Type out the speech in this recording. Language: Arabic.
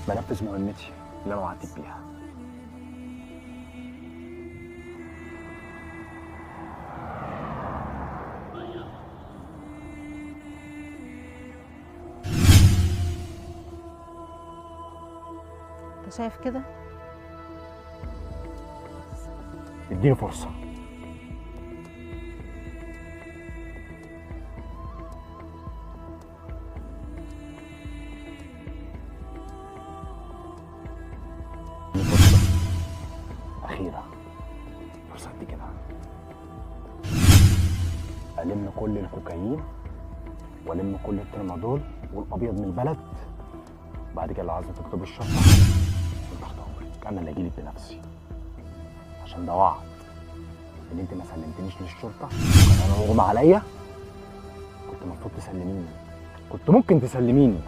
بنفذ مهمتي اللي انا وعدتك بيها. انت شايف كده؟ اديني فرصه. اديني فرصه اخيره، فرصه قد كده الم كل الكوكايين والم كل الترمادول والابيض من البلد. بعد كده لو عايزه تكتب الشرطه تحت امرك، انا اللي اجيلك بنفسي، عشان ده وعد ان انت ما سلمتنيش للشرطه. انا مغمى عليا، كنت المفروض تسلميني، كنت ممكن تسلميني.